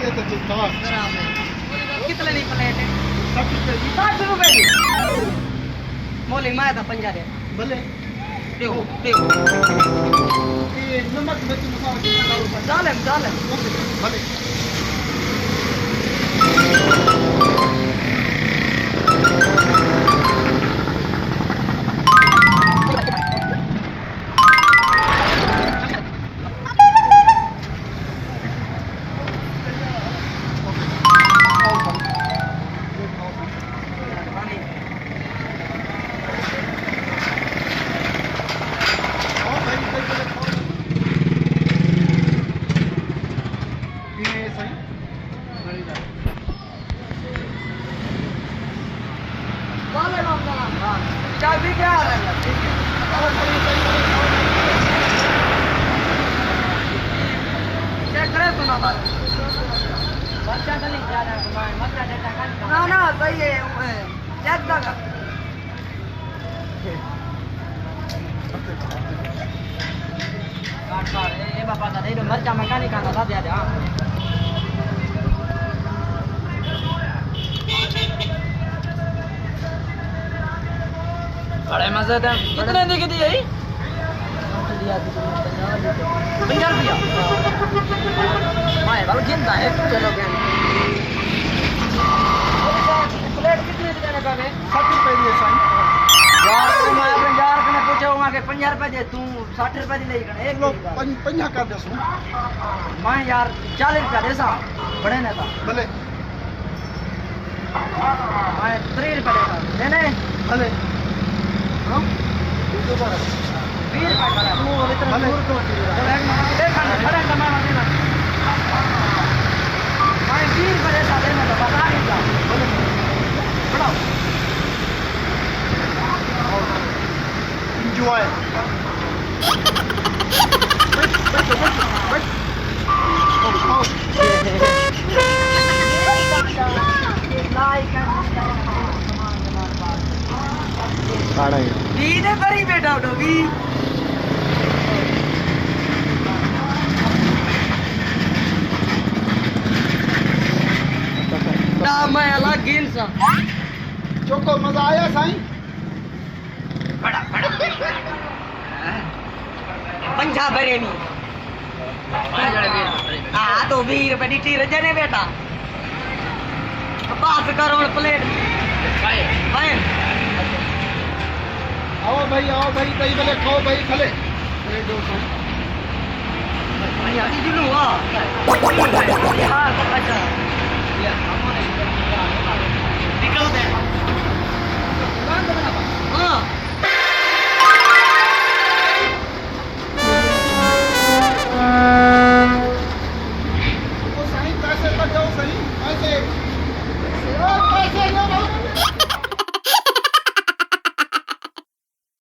है तो चिंता कितने नहीं प्लेट है 60 रुपए 60 रुपए की मोली मैं था 50 दे भले देखो देखो ये नमक मिर्च मसाला कितना डालो डाले भले चाबी क्या आ रहा है चेक करे सुना बात बच्चा तो नहीं जा रहा है मत डेटा का ना सही है चेक कर काट ये बाबा का दे दो मर्चा मकानी का था दे दे हां बड़े मजे थे कितने दी दी यही 50 रुपया मैं बाल गिनता है चलो क्या प्लेट कितने की देने का है 60 रुपए दिए साईं यार तू मैं अपने यार कने पूछे हुआ कि 50 रुपए दे तू 60 रुपए दी ले गए एक लोग 50 कर दे सो मैं यार 40 रुपया दे सा बड़े ने था भले मैं 3 रुपए देने भले हम 20 रुपए का तू इतना दूर क्यों देखा ना खड़े का मैं देना मैं 20 रुपए देता देना तो बता नहीं था बढ़ाओ एंजॉय ने करी बेटा उठो भी ना मैं अलग गिन सा चोको मजा आया साईं बड़ा पंजाब बरेली हाँ तो 20 रुपए डी रजने बेटा बात करो प्लेट भाई आओ भाई दही भले खाओ भाई खले अरे दो साईं यार जुलू हां तो अच्छा